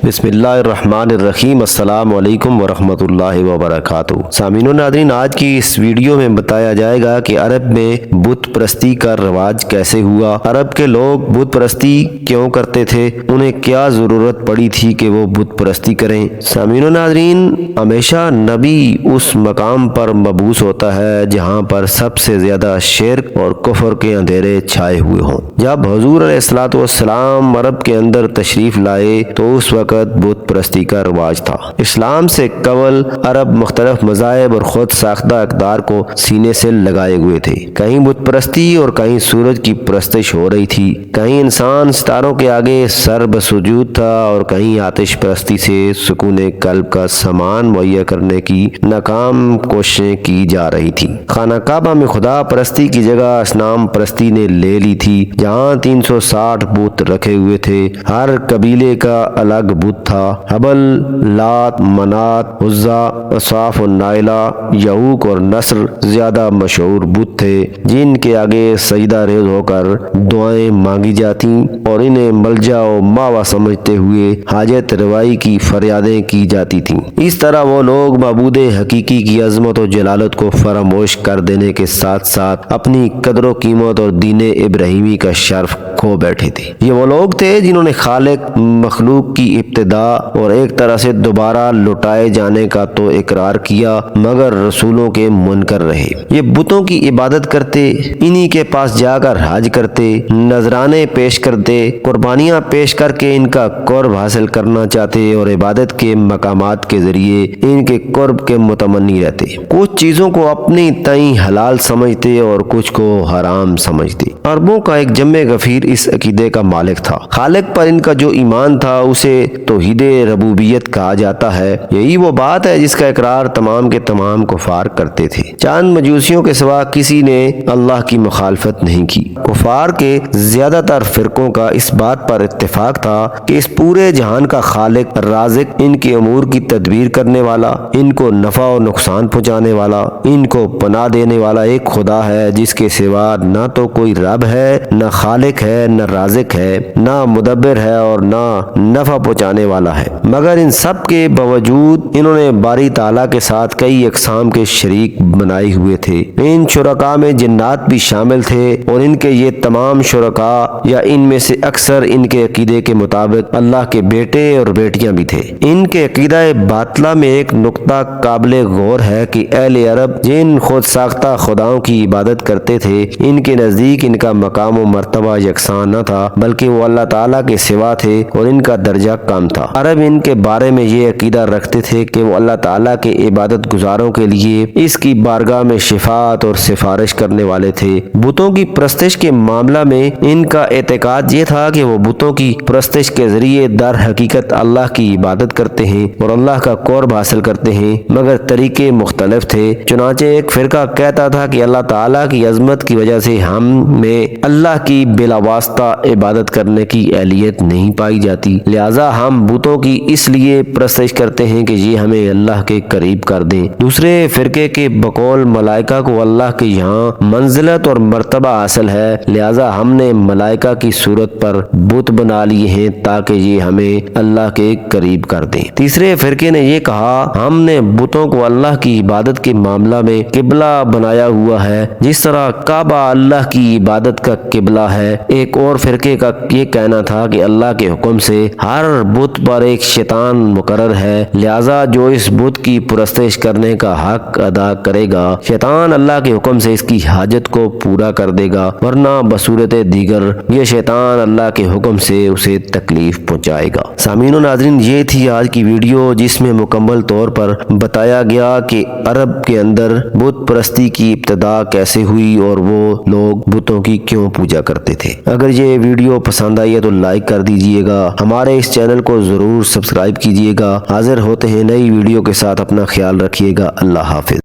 بسم اللہ الرحمن الرحیم۔ السلام علیکم ورحمۃ اللہ وبرکاتہ۔ سامعین و ناظرین، آج کی اس ویڈیو میں بتایا جائے گا کہ عرب میں بت پرستی کا رواج کیسے ہوا، عرب کے لوگ بت پرستی کیوں کرتے تھے، انہیں کیا ضرورت پڑی تھی کہ وہ بت پرستی کریں۔ سامعین و ناظرین، ہمیشہ نبی اس مقام پر مبعوث ہوتا ہے جہاں پر سب سے زیادہ شرک اور کفر کے اندھیرے چھائے ہوئے ہوں۔ جب حضور علیہ الصلوۃ والسلام عرب کے اندر تشریف لائے تو اس وقت بت پرستی کا رواج تھا۔ اسلام سے قبل عرب مختلف مذاہب اور خود ساختہ اقدار کو سینے سے لگائے ہوئے تھے۔ کہیں بت پرستی اور کہیں سورج کی پرستش ہو رہی تھی، کہیں انسان ستاروں کے آگے سر بسجود تھا اور کہیں آتش پرستی سے سکون قلب کا سامان مہیا کرنے کی ناکام کوششیں کی جا رہی تھی۔ خانہ کعبہ میں خدا پرستی کی جگہ اصنام پرستی نے لے لی تھی، جہاں 360 بت رکھے ہوئے تھے۔ ہر قبیلے کا الگ بت تھا۔ حبل، لات، منات، عزا، اصاف اور نائلہ، یعوق اور نصر زیادہ مشہور بت تھے جن کے آگے سجدہ ریز ہو کر دعائیں مانگی جاتی اور انہیں ملجا و ماوا سمجھتے ہوئے حاجت روائی کی فریادیں کی جاتی تھیں۔ اس طرح وہ لوگ معبود حقیقی کی عظمت و جلالت کو فراموش کر دینے کے ساتھ ساتھ اپنی قدر و قیمت اور دین ابراہیمی کا شرف کھو بیٹھے تھے۔ یہ وہ لوگ تھے جنہوں نے خالق مخلوق کی ابتدا اور ایک طرح سے دوبارہ لوٹائے جانے کا تو اقرار کیا مگر رسولوں کے منکر رہے۔ یہ بتوں کی عبادت کرتے، انہی کے پاس جا کر حج کرتے، نذرانے پیش کرتے، قربانیاں پیش کر کے ان کا قرب حاصل کرنا چاہتے اور عبادت کے مقامات کے ذریعے ان کے قرب کے متمنی رہتے۔ کچھ چیزوں کو اپنی تئیں حلال سمجھتے اور کچھ کو حرام سمجھتے۔ عربوں کا ایک جمع غفیر اس عقیدے کا مالک تھا۔ خالق پر ان کا جو ایمان تھا اسے توحید ربوبیت کہا جاتا ہے۔ یہی وہ بات ہے جس کا اقرار تمام کے تمام کفار کرتے تھے۔ چند مجوسیوں کے سوا کسی نے اللہ کی مخالفت نہیں کی۔ کفار کے زیادہ تر فرقوں کا اس بات پر اتفاق تھا کہ اس پورے جہان کا خالق، رازق، ان کے امور کی تدبیر کرنے والا، ان کو نفع و نقصان پہنچانے والا، ان کو پناہ دینے والا ایک خدا ہے جس کے سوا نہ تو کوئی رب ہے، نہ خالق ہے، نہ رازق ہے، نہ مدبر ہے اور نہ نفع پہنچانے والا ہے۔ مگر ان سب کے باوجود انہوں نے باری تعالیٰ کے ساتھ کئی اقسام کے شریک بنائے ہوئے تھے۔ ان شرکاء میں جنات بھی شامل تھے اور ان کے یہ تمام شرکاء یا ان میں سے اکثر ان کے عقیدے کے مطابق اللہ کے بیٹے اور بیٹیاں بھی تھے۔ ان کے عقیدہ باطلہ میں ایک نقطہ قابل غور ہے کہ اہل عرب جن خود ساختہ خداؤں کی عبادت کرتے تھے، ان کے نزدیک ان کا مقام و مرتبہ یکساں نہ تھا بلکہ وہ اللہ تعالیٰ کے سوا تھے اور ان کا درجہ کم تھا۔ عرب ان کے بارے میں یہ عقیدہ رکھتے تھے کہ وہ اللہ تعالیٰ کے عبادت گزاروں کے لیے اس کی بارگاہ میں شفاعت اور سفارش کرنے والے تھے۔ بتوں کی پرستش کے معاملہ میں ان کا اعتقاد یہ تھا کہ وہ بتوں کی پرستش کے ذریعے در حقیقت اللہ کی عبادت کرتے ہیں اور اللہ کا قرب حاصل کرتے ہیں، مگر طریقے مختلف تھے۔ چنانچہ ایک فرقہ کہتا تھا کہ اللہ تعالیٰ کی عظمت کی وجہ سے ہم میں اللہ کی بلا واسطہ عبادت کرنے کی اہلیت نہیں پائی جاتی، لہذا ہم بتوں کی اس لیے پرستش کرتے ہیں کہ یہ ہمیں اللہ کے قریب کر دیں۔ دوسرے فرقے کے بقول ملائکہ کو اللہ کے یہاں منزلت اور مرتبہ حاصل ہے، لہذا ہم نے ملائکہ کی صورت پر بت بنا لیے ہیں تاکہ یہ ہمیں اللہ کے قریب کر دیں۔ تیسرے فرقے نے یہ کہا ہم نے بتوں کو اللہ کی عبادت کے معاملہ میں قبلہ بنایا ہوا ہے جس طرح کعبہ اللہ کی عبادت کا قبلہ ہے۔ ایک اور فرقے کا یہ کہنا تھا کہ اللہ کے حکم سے ہر بت پر ایک شیطان مقرر ہے، لہذا جو اس بت کی پرستش کرنے کا حق ادا کرے گا، شیطان اللہ کے حکم سے اس کی حاجت کو پورا کر دے گا، ورنہ بصورت دیگر یہ شیطان اللہ کے حکم سے اسے تکلیف پہنچائے گا۔ سامعین و ناظرین، یہ تھی آج کی ویڈیو جس میں مکمل طور پر بتایا گیا کہ عرب کے اندر بت پرستی کی ابتدا کیسے ہوئی اور وہ لوگ بتوں کی کیوں پوجا کرتے تھے۔ اگر یہ ویڈیو پسند آئی ہے تو لائک کر دیجئے گا، ہمارے اس چینل کو ضرور سبسکرائب کیجئے گا۔ حاضر ہوتے ہیں نئی ویڈیو کے ساتھ، اپنا خیال رکھیے گا۔ اللہ حافظ۔